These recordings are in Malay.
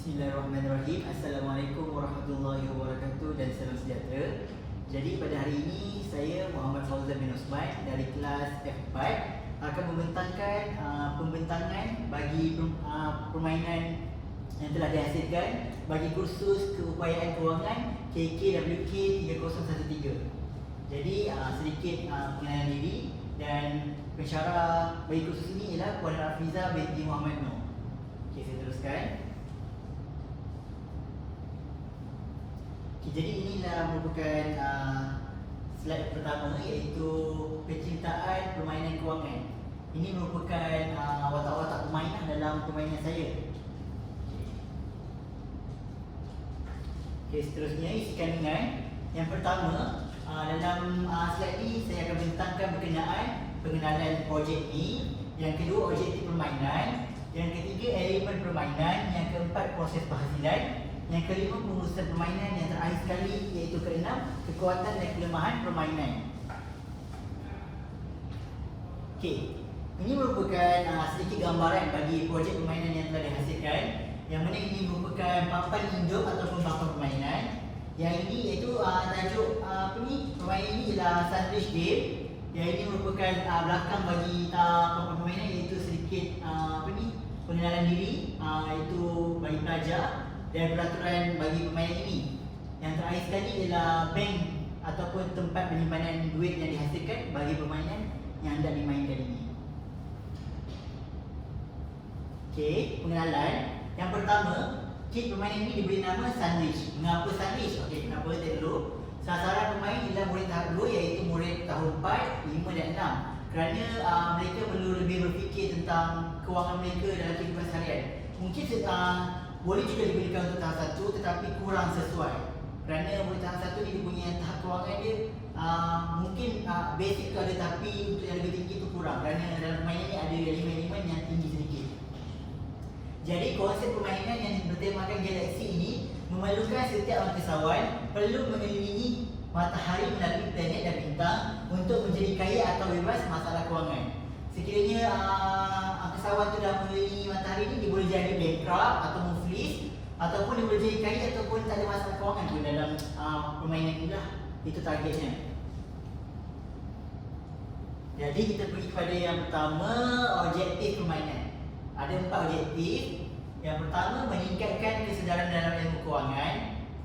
Bismillahirrahmanirrahim. Assalamualaikum warahmatullahi wabarakatuh dan salam sejahtera. Jadi pada hari ini saya Muhammad Fauzan bin Osman dari kelas F4 akan membentangkan pembentangan bagi permainan yang telah dihasilkan bagi kursus keupayaan kewangan KKWK 3013. Jadi sedikit pengenalan diri dan pensyarah bagi kursus ini ialah Puan Afiza binti Muhammad Noor. Okey, saya teruskan. Jadi inilah merupakan slide pertama, iaitu penciptaan permainan kewangan. Ini merupakan watak-watak permainan dalam permainan saya. Okey, seterusnya isi kandungan. Yang pertama, dalam slide ini saya akan bentangkan berkenaan pengenalan projek ini. Yang kedua, objektif permainan. Yang ketiga, elemen permainan. Yang keempat, proses penghasilan. Yang kelima, pengurusan permainan. Yang terakhir sekali iaitu keenam, kekuatan dan kelemahan permainan. Okey, ini merupakan sedikit gambaran bagi projek permainan yang telah dihasilkan. Yang mana ini merupakan papan induk ataupun papan permainan. Yang ini iaitu tajuk permainan ini ialah Sandwich Game. Yang ini merupakan belakang bagi papan permainan, iaitu sedikit pengenalan diri, iaitu bagi pelajar dan peraturan bagi permainan ini. Yang terakhir sekali ialah bank ataupun tempat penyimpanan duit yang dihasilkan bagi permainan yang hendak dimainkan ini. Okey, pengenalan. Yang pertama, kit permainan ini diberi nama sandwich. Mengapa sandwich? Okey, kenapa? Tengok dulu. Sasaran pemain ialah murid tahap 2, iaitu murid tahun 4, 5 dan 6. Kerana mereka perlu lebih berfikir tentang kewangan mereka dalam kehidupan seharian. Mungkin boleh juga diberikan untuk tahap 1 tetapi kurang sesuai. Kerana murid tahap 1 ni dia punya tahap kewangan dia mungkin basic tu ada, tapi untuk yang lebih tinggi tu kurang. Kerana dalam permainan ni ada elemen-elemen yang tinggi sedikit. Jadi konsep permainan yang bertemakan galaksi ini memerlukan setiap angkasawan perlu mengelilingi matahari melalui planet dan bintang untuk menjadi kaya atau bebas masalah kewangan. Sekiranya angkasawan tu dah mengelilingi matahari ni, dia boleh jadi bankrupt atau muflis, ataupun dia boleh jadi kaya ataupun tak ada masalah kewangan pun dalam permainan ni lah. Itu targetnya. Jadi kita pergi kepada yang pertama, objektif permainan. Ada 4 objektif. Yang pertama, meningkatkan kesedaran dalam ilmu kewangan.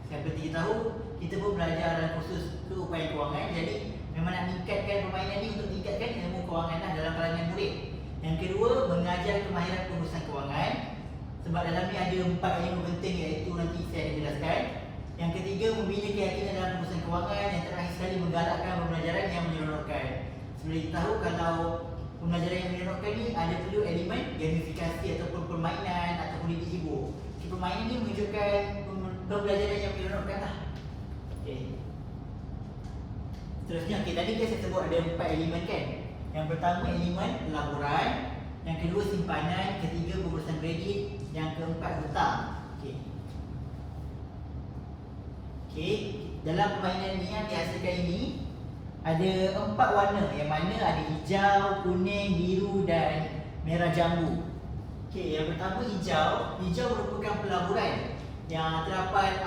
Seperti kita tahu, kita pun belajar dalam kursus keupayaan kewangan. Jadi memang nak meningkatkan permainan ni untuk tingkatkan ilmu kewangan lah dalam kalangan murid. Yang kedua, mengajar kemahiran pengurusan kewangan. Sebab dalam ni ada 4 ilmu penting, iaitu nanti saya akan jelaskan. Yang ketiga, membina keyakinan dalam pengurusan kewangan. Yang terakhir sekali, menggalakkan pembelajaran yang menyeronokkan. Seperti kita tahu, kalau pembelajaran yang menyeronokkan ni ada perlu elemen gamifikasi ataupun permainan ataupun didik hibur. Permainan ni menunjukkan pembelajaran yang menyeronokkan lah. Okey. Seterusnya, tadi saya sebut ada 4 elemen kan. Yang pertama, elemen pelaburan. Yang kedua, simpanan. Ketiga, pengurusan kredit. Yang keempat, hutang. Okey, dalam permainan ni yang dihasilkan ini ada 4 warna, yang mana ada hijau, kuning, biru dan merah jambu. Okey, yang pertama hijau. Hijau merupakan pelaburan yang terdapat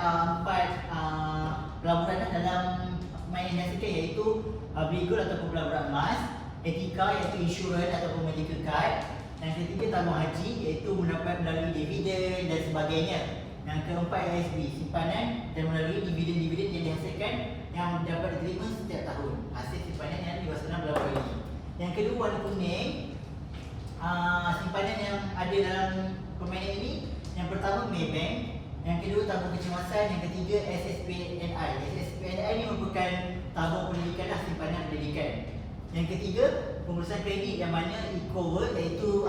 4 pelaburan dalam permainan yang dihasilkan, iaitu obligor ataupun pelaburan emas, etika iaitu insurans ataupun medical card. Yang ketiga, tabung haji iaitu mendapat melalui dividen dan sebagainya. Yang keempat, ASB, simpanan, dan melalui dividen-dividen yang dihasilkan yang dapat diterima setiap tahun. Hasil simpanan yang diwasana berapa kali. Yang kedua, warna kuning. Simpanan yang ada dalam permainan ini, yang pertama Maybank, yang kedua tabung kecemasan, yang ketiga SSPNI. SSPNI ini merupakan tabung pendidikan lah, simpanan pendidikan. Yang ketiga, pengurusan kredit, yang mana e-cover iaitu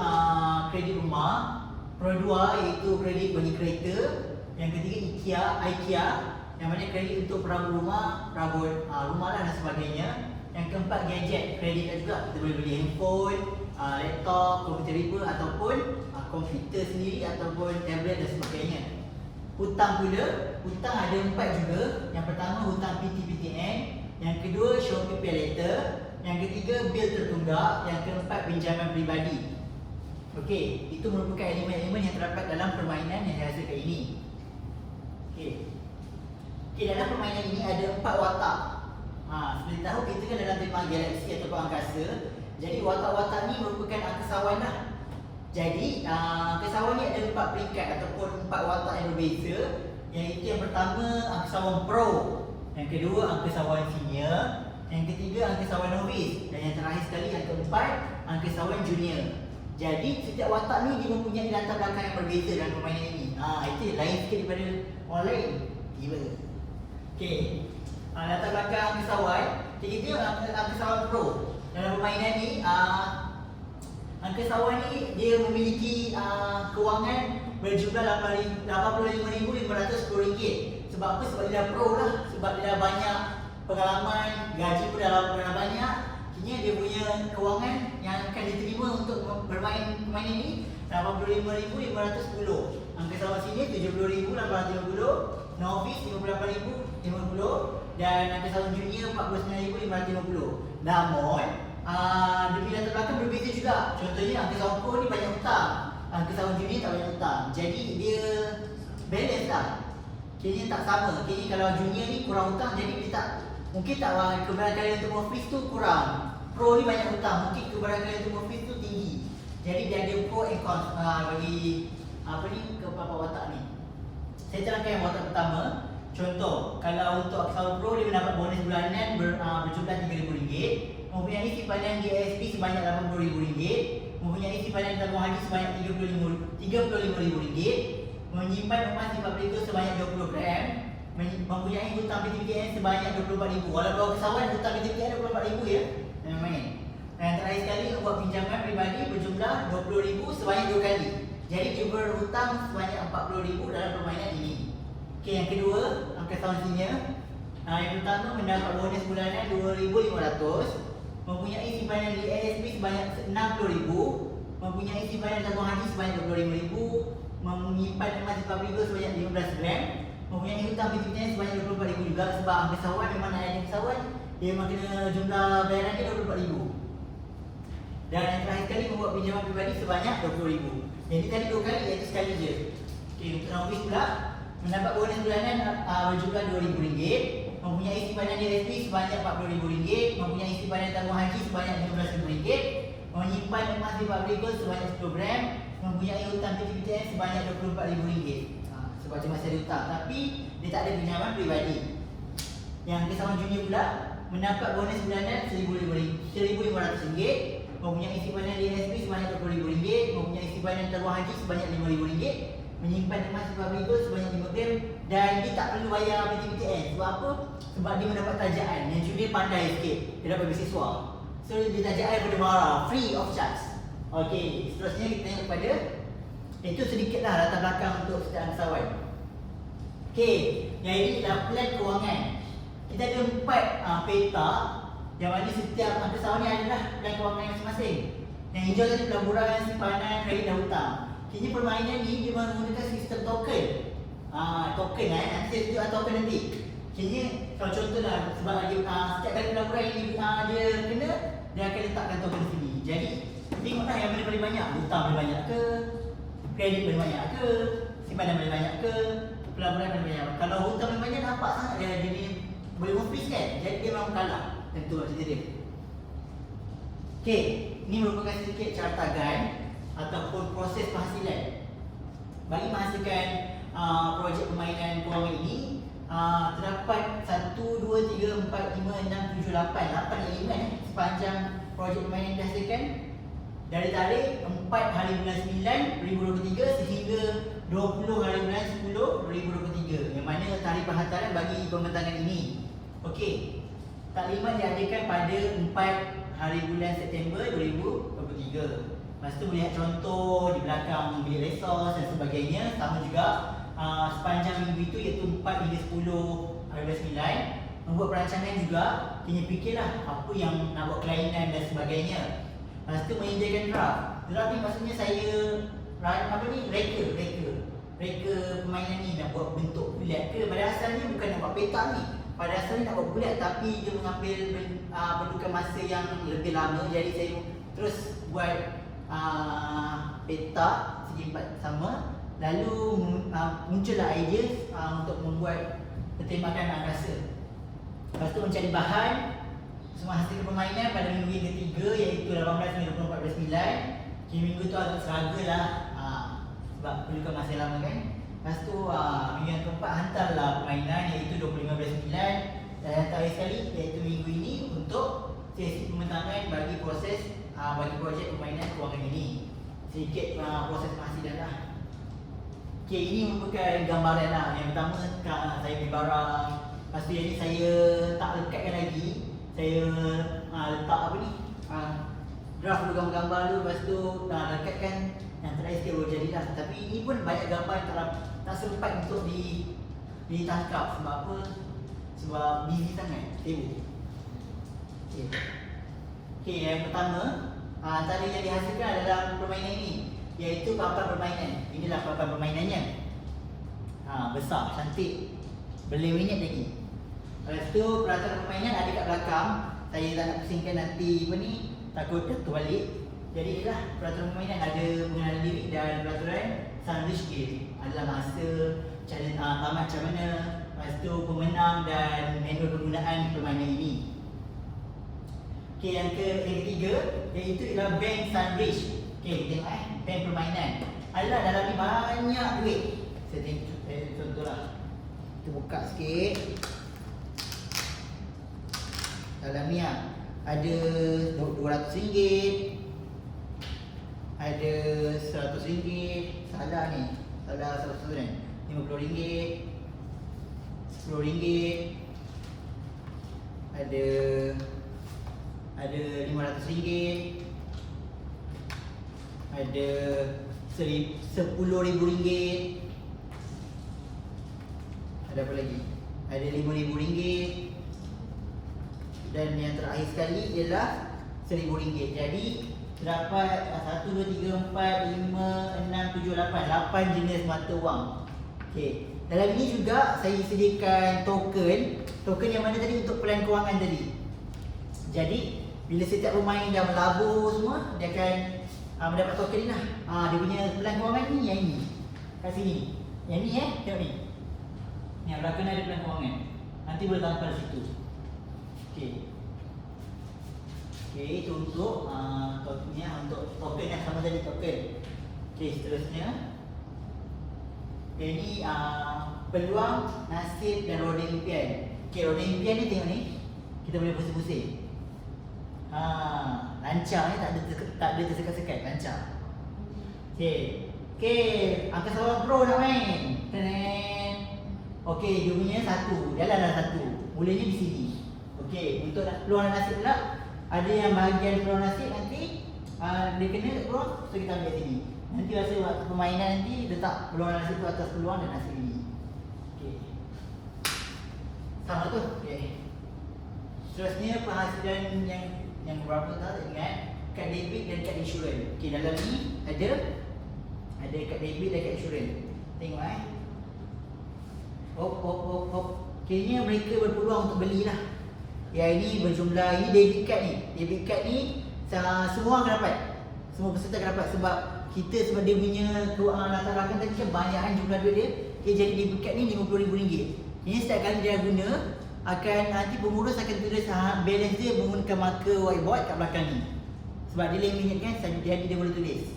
kredit rumah. Pro2 iaitu kredit bagi kereta. Yang ketiga IKEA, yang mana kredit untuk perahu rumah, perabot rumah lah dan sebagainya. Yang keempat, gadget, kredit juga. Kita boleh beli handphone, laptop, komputer riba ataupun komputer sendiri ataupun tablet dan sebagainya. Hutang pula, hutang ada 4 juga. Yang pertama, hutang PT-PTN. Yang kedua, Shopee Pay Later. Yang ketiga, bil tertunggak. Yang keempat, pinjaman peribadi. Okey, itu merupakan elemen-elemen yang terdapat dalam permainan yang dihasilkan ini. Okey. Okey, dalam permainan ini ada 4 watak. Seperti tahu kita kan dalam tema galaksi atau angkasa. Jadi watak-watak ni merupakan angkasawan lah. Jadi angkasawan ni ada 4 peringkat ataupun 4 watak yang berbeza. Iaitu yang pertama angkasawan pro, yang kedua angkasawan senior, yang ketiga angkasawan novice, dan yang terakhir sekali yang keempat angkasawan junior. Jadi setiap watak ni dia mempunyai latar belakang yang berbeza dalam permainan ini. Itu lain sikit daripada orang lain. Tiba. Okey. Latar belakang angkasawan, kita angkasawan pro. Dalam permainan ni angkasawan ni dia memiliki kewangan berjumlah RM85,510. Sebab apa? Sebab dia dah pro lah. Sebab dia dah banyak pengalaman, gaji pun dah banyak. Kini dia punya kewangan yang akan diterima untuk bermain permainan ni RM85,510. Angkasawan senior RM70,850, novice RM58,050 dan angkasawan junior RM49,550. Namun demi latar belakang berbeza juga. Contohnya angkasawan pro ni banyak hutang, angkasawan junior tak banyak hutang. Jadi dia balance lah. Kini tak sama. Kini kalau junior ni kurang hutang, jadi dia tak, mungkin tak kebarangkalian untuk novice tu kurang. Pro ni banyak hutang, mungkin kebarangkalian untuk novice tu tinggi. Jadi dia ada pro and cons bagi keempat watak ni. Saya terangkan yang watak pertama. Contoh, kalau untuk angkasawan pro dia mendapat bonus bulanan berjumlah RM3,000, mempunyai simpanan di ASP sebanyak RM80,000, mempunyai simpanan tabung haji sebanyak RM35,000, menyimpan emas di fabrika sebanyak 20 gram, mempunyai hutang PTPTN sebanyak RM24,000. Walaupun angkasawan hutang PTPTN RM24,000 ya, main. Dan terakhir sekali membuat pinjaman peribadi berjumlah RM20,000 sebanyak 2 kali. Jadi dia berhutang sebanyak RM40,000 dalam permainan ini. Okey, yang kedua, angkasawan senior. Yang pertama mendapat bonus bulanan RM2,500, mempunyai simpanan di ASP sebanyak RM60,000, mempunyai simpanan tabung haji sebanyak RM25,000, menyimpan emas di fabrika sebanyak 15 gram, mempunyai hutang PTPTN sebanyak RM24,000 juga. Sebab angkasawan memang nak ada angkasawan, dia memang kena jumlah bayaran dia RM24,000. Dan yang terakhir kali membuat pinjaman peribadi sebanyak RM20,000. Jadi tadi 2 kali, iaitu sekali je. Okey, untuk novice pula mendapat bonus bulanan berjumlah RM2,000, mempunyai simpanan di ASP sebanyak RM40,000, mempunyai simpanan tabung haji sebanyak RM15,000, menyimpan emas di fabrika sebanyak 10 gram, mempunyai hutang PTPTN sebanyak RM24,000. Sebab dia masih ada hutang, tapi dia tak ada pinjaman peribadi. Yang angkasawan junior pula mendapat bonus bulanan RM1,500, mempunyai simpanan di ASP sebanyak RM20,000, mempunyai simpanan tabung haji sebanyak RM5,000, menyimpan emas di fabrika sebanyak 5 gram, dan dia tak perlu bayar PTPTN. Sebab apa? Sebab dia mendapat tajaan. Yang junior pandai sikit, dia dapat beasiswa. So dia tajaan pada marah, free of charge. Okey, seterusnya kita tengok pada itu sedikitlah latar belakang untuk setiap angkasawan. Okey, yang ini adalah plan kewangan. Kita ada 4 peta, yang mana setiap angkasawan ni adalah plan kewangan masing-masing. Yang hijau tadi pelaburan, simpanan, kredit dan hutang. Kini permainan ni dia menggunakan sistem token. Token nanti saya tunjuk token nanti. Kini kalau contohlah, sebab setiap kali pelaburan yang dia kena, dia akan letakkan token di sini. Jadi tengoklah yang mana paling banyak. Hutang paling banyak ke, kredit paling banyak ke, simpanan paling banyak ke, pelaburan paling banyak. Kalau hutang paling banyak, nampak sangat dia jadi boleh mufis kan. Jadi dia memang kalah. Tentu cerita dia. Okey, ini merupakan sedikit cartagan ataupun proses penghasilan. Bagi menghasilkan projek permainan kewangan ini, terdapat 1, 2, 3, 4, 5, 6, 7, 8 elemen sepanjang projek permainan yang dihasilkan. Dari tarikh 4 hari bulan 9 2023 sehingga 20 hari bulan 10 2023, yang mana tarikh penghantaran bagi pembentangan ini. Okey, taklimat diadakan pada 4 hari bulan September 2023. Lepas tu melihat contoh di belakang bilik resos dan sebagainya. Sama juga sepanjang minggu itu, iaitu 4 hingga 10 hari bulan 9, membuat perancangan juga. Kini fikirlah apa yang nak buat kelainan dan sebagainya. Lepas tu menyediakan draft. Draft ni maksudnya saya reka permainan ni nak buat bentuk bulat ke. Pada asalnya bukan nak buat peta ni. Pada asalnya nak buat bulat, tapi dia mengambil perlukan masa yang lebih lama. Jadi saya terus buat peta segi empat sama. Lalu muncullah idea untuk membuat pertembakan angkasa. Lepas tu mencari bahan. Semua hasil permainan pada minggu yang ketiga, iaitu 18 hingga 24 bulan 9. Okay, minggu tu agak seraga lah, sebab perlukan masa lama kan. Lepas tu minggu yang keempat hantarlah permainan, iaitu 25 bulan 9. Dan yang terakhir sekali iaitu minggu ini untuk sesi pembentangan bagi proses bagi projek permainan kewangan ini. Sedikit proses penghasilan lah. Okay, ini merupakan gambaran lah. Yang pertama saya beli barang. Lepas tu yang ni saya tak lekatkan lagi. Saya letak apa ni, draft dulu gambar-gambar tu. Lepas tu lekatkan. Yang terakhir sikit baru jadilah. Tapi ini pun banyak gambar yang tak sempat untuk ditangkap. Sebab apa? Sebab busy sangat, sibuk. Okay, yang pertama antara yang dihasilkan dalam permainan ini, iaitu papan permainan. Inilah papan permainannya. Besar, cantik, boleh minit lagi. Lepas tu peralatan permainan ada kat belakang. Saya tak nak pusingkan nanti apa ni, takut jatuh balik. Jadi inilah peraturan permainan, ada pengenalan diri dan peraturan sandwich game. Adalah masa, cara tamat macam mana, lepas tu pemenang dan manual penggunaan permainan ini. Okay, yang ketiga iaitu ialah bank sandwich. Okay, tengok bank permainan. Adalah dalam ni banyak duit. Saya tengok contohlah. Kita buka sikit. Dalam ni ada RM200, ada RM100, salah ni, salah RM100 ni, RM50, RM10, ada RM500, ada RM10,000, ada apa lagi? Ada RM5,000. Dan yang terakhir sekali ialah RM1,000. Jadi terdapat 1, 2, 3, 4, 5, 6, 7, 8 jenis mata wang. Okay. Dalam ini juga saya sediakan token yang mana tadi untuk pelan kewangan tadi. Jadi bila setiap pemain dah melabur semua, dia akan mendapat token ni lah. Dia punya pelan kewangan ni yang ini, kat sini. Yang ni tengok ni. Yang belakang ada pelan kewangan. Nanti boleh tampal situ. Okay, itu untuk token yang sama tadi, token. Okay, seterusnya ini peluang, nasib dan roda impian. Okay, roda impian ni tengok ni, kita boleh pusing-pusing. Lancar ni, tak ada tersekat-sekat, lancar. Okay, angka seorang pro nak main. Okay, dia punya satu, jalan satu. Mulanya di sini. Okey, untuk peluang nasib pula, ada yang bahagian peluang nasib nanti dia kena peluang, so kita ambil sini. Nanti rasa waktu permainan nanti letak peluang nasib tu atas peluang dan nasib ini. Okey. Sama tu. Okey. Seterusnya penghasilan yang berapa tak ingat, kad debit dan kad insurans. Okey, dalam ni ada kad debit dan kad insurans. Tengok Hop. Kayaknya mereka berpeluang untuk belilah. Yang ini berjumlah, ini debit card ni. Debit card ni semua akan dapat. Semua peserta akan dapat sebab sebab dia punya latar belakang tadi kan banyakan jumlah duit dia. Okay, jadi debit card ni RM50,000. Ini setiap kali dia guna, nanti pengurus akan tulis balance dia menggunakan marker whiteboard kat belakang ni. Sebab dia laminate kan, jadi dia boleh tulis.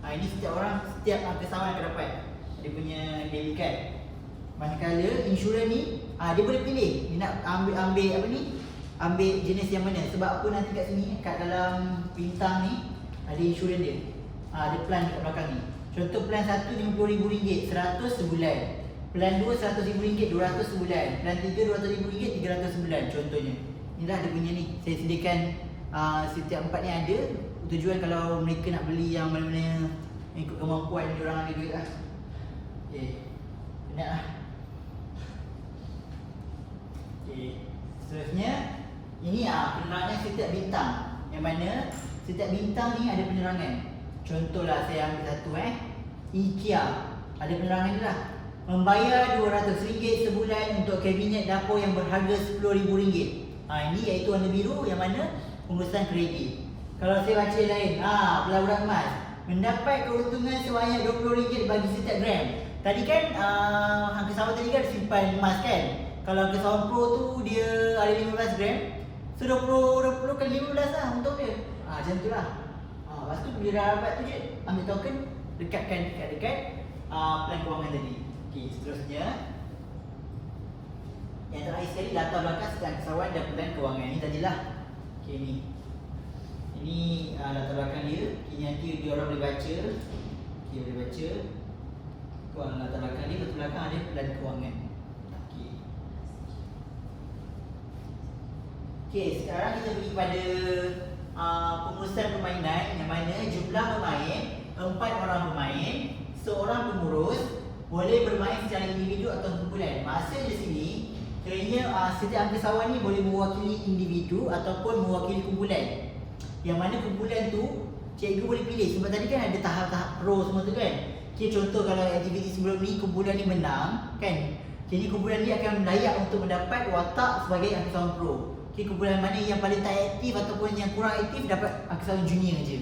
Ini setiap kesawan akan dapat dia punya debit card. Manakala insurans ni dia boleh pilih dia nak ambil apa ni, ambil jenis yang mana. Sebab apa, nanti kat sini kat dalam bintang ni ada insurans dia. Ada plan kat belakang ni. Contoh plan 1 RM50,000, 100 sebulan. Plan 2 RM100,000, 200 sebulan. Plan 3 RM200,000, 300 sebulan contohnya. Inilah dia punya ni. Saya sediakan setiap 4 ni ada. Tujuan kalau mereka nak beli yang mana-mana ikut kemampuan diorang ada duit lah. Okay, penat lah. Okay. Seterusnya ini penerangan setiap bintang. Yang mana setiap bintang ni ada penerangan. Contohlah saya ambil satu IKEA. Ada penerangan dia lah. Membayar RM200 sebulan untuk kabinet dapur yang berharga RM10,000. Ini iaitu warna biru yang mana pengurusan kredit. Kalau saya baca yang lain, pelaburan emas mendapat keuntungan sebanyak RM20 bagi setiap gram. Tadi kan Angka Sawah tadi kan simpan emas kan. Kalau Angka Sawah Pro tu dia ada 15 gram. So 20 kali 15 lah untuk dia. Macam tu lah. Lepas tu bila dah dapat tu je, ambil token, dekatkan dekat plan kewangan tadi. Okey, seterusnya yang terakhir sekali latar belakang setiap angkasawan dan plan kewangan. Ini tadilah. Okey ni. Ini latar belakang dia. Ini nanti dia orang boleh baca. Okey, boleh baca. Latar belakang dia, latar belakang ada plan kewangan. Okey. Okey, sekarang kita pergi pada pengurusan permainan yang mana jumlah pemain 4 orang pemain, seorang pengurus, boleh bermain secara individu atau kumpulan. Maksud di sini kiranya setiap angkasawan ni boleh mewakili individu ataupun mewakili kumpulan. Yang mana kumpulan tu cikgu boleh pilih sebab tadi kan ada tahap-tahap pro semua tu kan. Okay, contoh kalau aktiviti sebelum ni kumpulan ni menang kan, jadi kumpulan ni akan layak untuk mendapat watak sebagai angkasawan pro. Okay, kumpulan mana yang paling tak aktif ataupun yang kurang aktif dapat angkasawan junior je.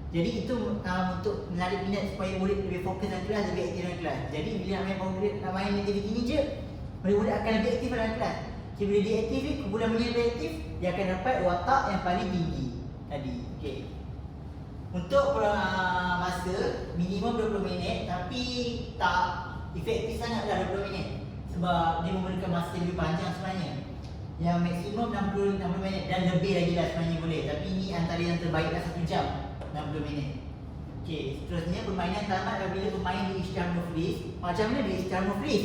Jadi itu untuk menarik minat supaya murid lebih fokus dalam kelas, lebih aktif dalam kelas. Jadi bila nak main aktiviti ni je, murid-murid akan lebih aktif dalam kelas. Okay, bila dia aktif ni, kumpulan mana yang lebih aktif, dia akan dapat watak yang paling tinggi tadi. Okay. Untuk masa minimum 20 minit tapi tak efektif sangatlah 20 minit sebab dia memerlukan masa lebih panjang sebenarnya. Yang maksimum 60 minit dan lebih lagi lah sebenarnya boleh, tapi ini antara yang terbaik lah 1 jam 60 minit. Okey, seterusnya permainan tamat apabila pemain diisytihar muflis. Macam mana diisytihar muflis?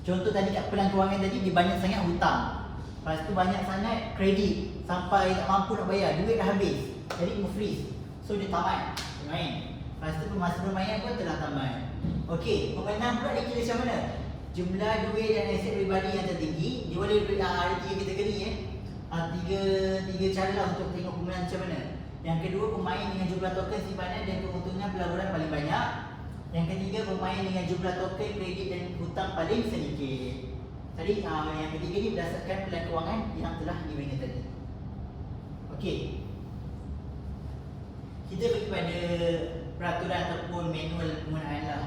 Contoh tadi kat pelan kewangan tadi dia banyak sangat hutang. Lepas tu banyak sangat kredit sampai tak mampu nak bayar, duit dah habis. Jadi muflis. So dia tamat bermain. Lepas tu masa permainan pun telah tamat. Okey, pemenang pula dia kira macam mana? Jumlah duit dan aset peribadi yang tertinggi. Dia boleh ada 3 kategori tiga cara lah untuk tengok pemenang macam mana. Yang kedua, pemain dengan jumlah token simpanan dan keuntungan pelaburan paling banyak. Yang ketiga, pemain dengan jumlah token kredit dan hutang paling sedikit. Tadi yang ketiga ni berdasarkan pelan kewangan yang telah dibina tadi. Okey, kita pergi pada peraturan ataupun manual penggunaan lah.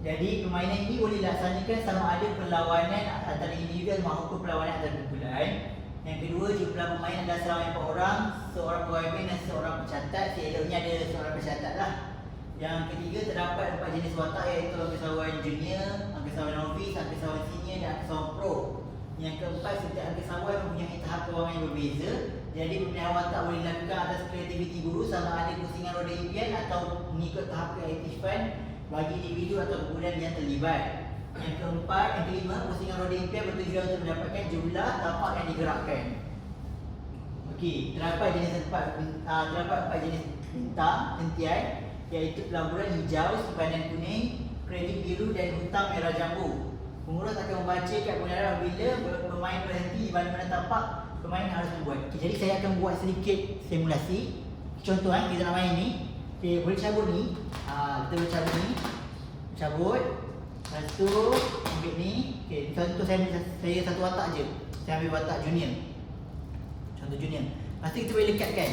Jadi permainan ini boleh dilaksanakan sama ada perlawanan antara individu maupun perlawanan antara kumpulan. Yang kedua, jumlah pemain adalah seramai 4 orang, seorang pegawai dan seorang pencatat. Seeloknya ada seorang pencatat lah. Yang ketiga, terdapat 4 jenis watak iaitu angkasawan junior, angkasawan novice, angkasawan senior dan angkasawan pro. Yang keempat, setiap angkasawan mempunyai tahap kewangan yang berbeza. Jadi pemilihan watak boleh dilakukan atas kreativiti guru sama ada pusingan roda impian atau mengikut tahap keaktifan bagi individu atau kumpulan yang terlibat. Yang keempat, yang kelima, pusingan roda impian bertujuan untuk mendapatkan jumlah tapak yang digerakkan. Okey, terdapat empat jenis bintang hentian iaitu pelaburan hijau, simpanan kuning, kredit biru dan hutang merah jambu. Pengurus akan membaca kad kebenaran bila pemain berhenti di mana-mana tapak pemain harus membuat. Okay, jadi saya akan buat sedikit simulasi. Contoh kita nak main ni. Okay, boleh cabut ni. Kita boleh cabut ni. Cabut. Lepas tu ambil ni. Okay, contoh saya satu watak je. Saya ambil watak junior. Contoh junior. Lepas tu kita boleh lekatkan.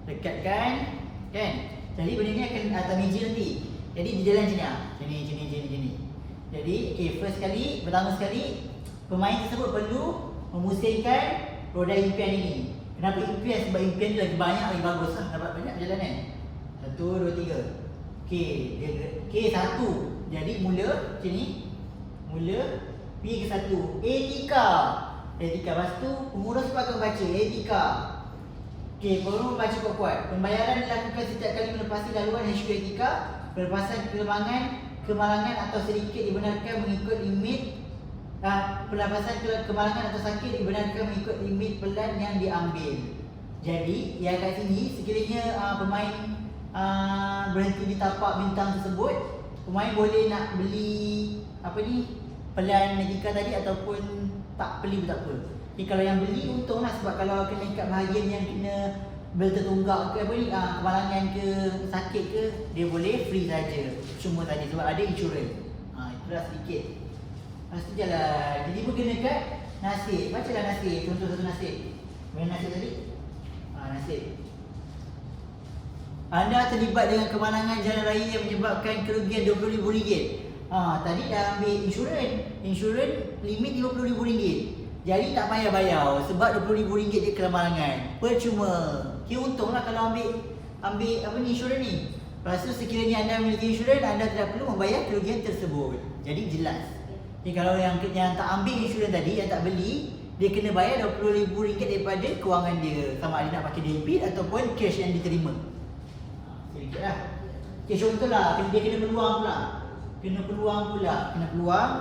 Lekatkan. Kan? Jadi benda ni akan atas meja nanti. Jadi di jalan macam ni. Jadi pertama sekali pemain tersebut perlu memusingkan roda impian ini. Kenapa impian? Sebab impian ni lagi banyak, lagi bagus lah. Dapat banyak perjalanan. 1, 2, 3. Okey, 1. Jadi mula macam ni. Mula pergi ke 1. Etika. Lepas tu pengurus pun akan baca etika. Okey, pengurus baca kuat-kuat. Pembayaran dilakukan setiap kali melepasi laluan HQ etika. Pelepasan kemalangan atau sedikit dibenarkan mengikut limit. Pelepasan kemalangan atau sakit dibenarkan mengikut limit pelan yang diambil. Jadi yang kat sini sekiranya pemain berhenti di tapak bintang tersebut, pemain boleh nak beli pelan etika tadi ataupun tak beli pun tak apa. Okay, kalau yang beli untunglah sebab kalau kena kat bahagian yang kena bel tertunggak ke kemalangan ke sakit ke, dia boleh free saja, cuma saja sebab ada insurans. Itulah sedikit. Lepas tu jalan. Jadi pun kena kat nasib. Bacalah nasib. Contoh satu nasib. Mana nasib tadi? Nasib. Anda terlibat dengan kemalangan jalan raya yang menyebabkan kerugian RM20,000. Tadi dah ambil insurans. Insurans limit RM50,000. Jadi tak payah bayar sebab RM20,000 dia kemalangan. Percuma. Kira untunglah kalau ambil insurans ni. Lepas tu sekiranya anda memiliki insurans, anda tidak perlu membayar kerugian tersebut. Jadi jelas. Jadi kalau yang tak ambil insurans tadi, yang tak beli, dia kena bayar RM20,000 daripada kewangan dia. Sama ada nak pakai debit ataupun cash yang diterima. Sedikit lah. Okay, contohlah, dia kena peluang pula. Kena peluang.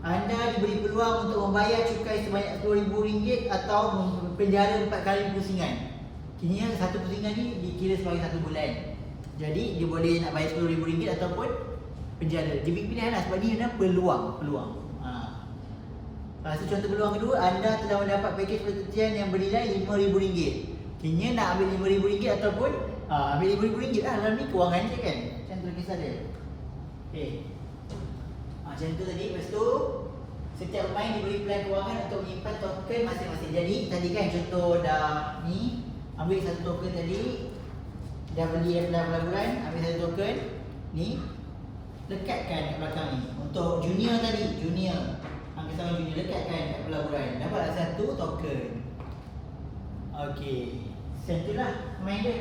Anda diberi peluang untuk membayar cukai sebanyak RM10,000 atau penjara 4 kali pusingan. Kini satu pusingan ni dikira sebagai 1 bulan. Jadi dia boleh nak bayar RM10,000 ataupun penjara. Dia pilihan lah sebab ni peluang. Lepas tu contoh peluang kedua, anda telah mendapat pakej perhentian yang bernilai RM5,000. Kini nak ambil RM5,000 ataupun ambil RM5,000 lah. Dalam ni kewangan je kan. Macam tu kisah dia. Okay. Macam tu tadi. Lepas tu setiap pemain diberi pelan kewangan untuk menyimpan token masing-masing. Jadi tadi kan contoh dah ni, ambil satu token tadi, dah beli pelaburan, ambil satu token ni, lekatkan kat belakang ni. Untuk junior tadi, angkatan junior, lekatkan kat pelaburan, dapatlah satu token. Okey, macam itulah pemain dia.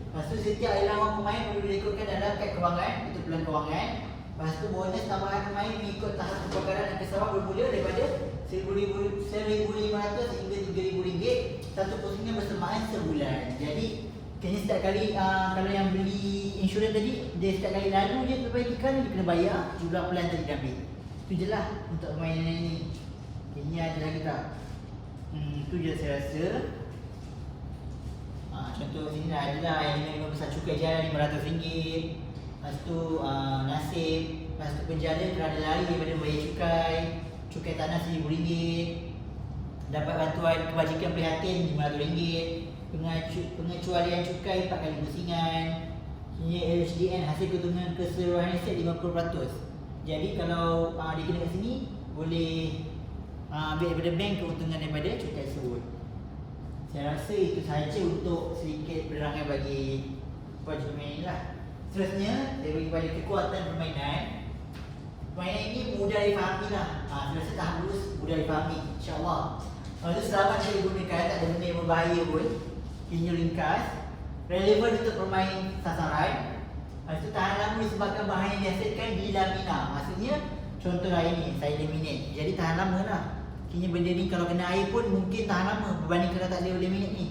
Lepas tu setiap ilawan pemain perlu direkodkan dalam kad kewangan, itu pelan kewangan. Lepas tu bonus tambahan pemain mengikut tahap kebakaran dan keselamatan bermula daripada RM1,500 hingga RM3,000. Satu pusingan bersamaan sebulan. Jadi kayaknya setiap kali kalau yang beli insurans tadi, dia setiap kali lalu je perbaikan dia kena bayar jumlah pelan tadi dia ambil. Itu je lah untuk permainan ni. Kayaknya ada lagi tak? Itu je saya rasa. Contoh sini dah ada lah yang dengan besar cukai jalan RM500. Lepas tu nasib. Lepas tu penjara kerana lari daripada membayar cukai tanah RM1,000. Dapat bantuan kebajikan prihatin RM500. Pengecualian cukai 4 kali pusingan. Kini LHDN hasil keuntungan keseluruhan aset 50%. Jadi kalau dia kena kat sini, boleh ambil daripada bank keuntungan daripada cukai tersebut. Saya rasa itu sahaja untuk sedikit penerangan bagi projek permainan ni lah. Seterusnya, saya bagi pada kekuatan permainan. Permainan ini mudah difahami lah. Saya rasa tahap dulu mudah difahami, insyaAllah. Kalau itu selamat saya digunakan, tak ada benda yang berbahaya pun. Kini ringkas, relevan untuk permain sasaran. Lepas itu tahan lama disebabkan bahan yang dihasilkan di lamina. Maksudnya, contoh lah ini, saya laminate. Jadi tahan lama lah. Kini benda ni kalau kena air pun mungkin tahan lama berbanding kalau tak ada laminate ni.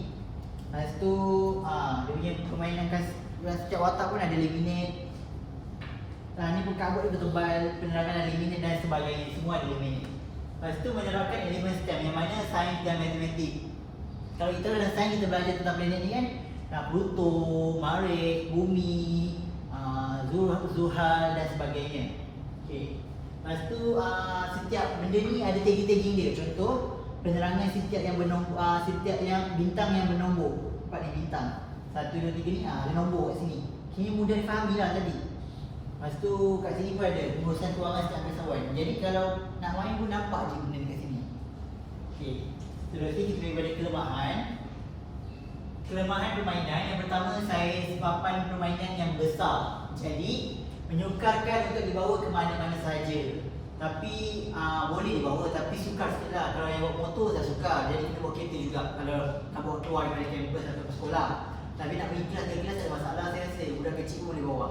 Lepas tu, dia punya permainan setiap watak pun ada laminate. Ni pun kabut dia bertebal, penerangan ada laminate dan sebagainya. Semua ada laminate. Lepas tu menerapkan elemen STEM yang mana sains dan matematik. Kalau kita dalam sains kita belajar tentang planet ni kan, Pluto, Marikh, Bumi, Zuhal dan sebagainya. Okay. Lepas tu setiap benda ni ada tagging-tagging dia. Contoh penerangan setiap yang bernombor, setiap yang bintang yang bernombor. 4 ni bintang. 1, 2, 3 ni ada nombor kat sini. Kini mudah difahami lah tadi. Lepas tu kat sini pun ada pengurusan kewangan setiap angkasawan. Jadi kalau nak main pun nampak je benda ni kat sini. Okay. Seterusnya kita pergi pada kelemahan. Kelemahan permainan yang pertama, saiz papan permainan yang besar. Jadi menyukarkan untuk dibawa ke mana-mana sahaja. Tapi boleh dibawa tapi sukar sikit lah. Kalau yang bawa motor tak sukar. Jadi kita bawa kereta juga kalau nak bawa keluar daripada kampus atau sekolah. Tapi nak pergi kelas, tak ada masalah saya rasa. Budak kecil pun boleh bawa.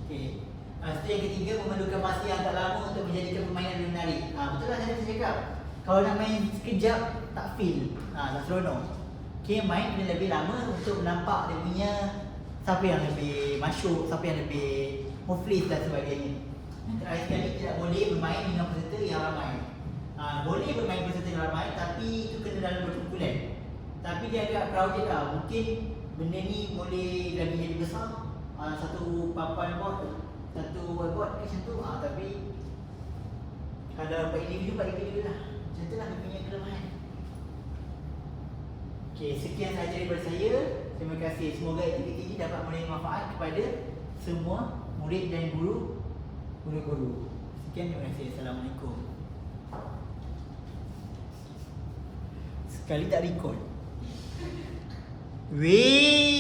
Okay. Lepas tu yang ketiga, memerlukan masa yang tak lama untuk menjadikan permainan lebih menarik. Betul lah saya cakap. Kalau nak main sekejap tak feel, tak seronok. Okay, main kena lebih lama untuk nampak dia punya siapa yang lebih masyuk, siapa yang lebih muflis dan sebagainya. Yang terakhir sekali, tidak boleh bermain dengan peserta yang ramai. Boleh bermain peserta yang ramai tapi itu kena dalam berkumpulan. Tapi dia agak crowded lah. Mungkin benda ni boleh lagi jadi besar. Satu papan board, satu whiteboard macam tu. Tapi kalau per individu lah. Macam tu lah dia punya kelemahan. Okay, sekian sahaja daripada saya. Terima kasih. Semoga aktiviti ini dapat memberi manfaat kepada semua murid dan guru-guru. Sekian, terima kasih. Assalamualaikum. Sekali tak record. Wih.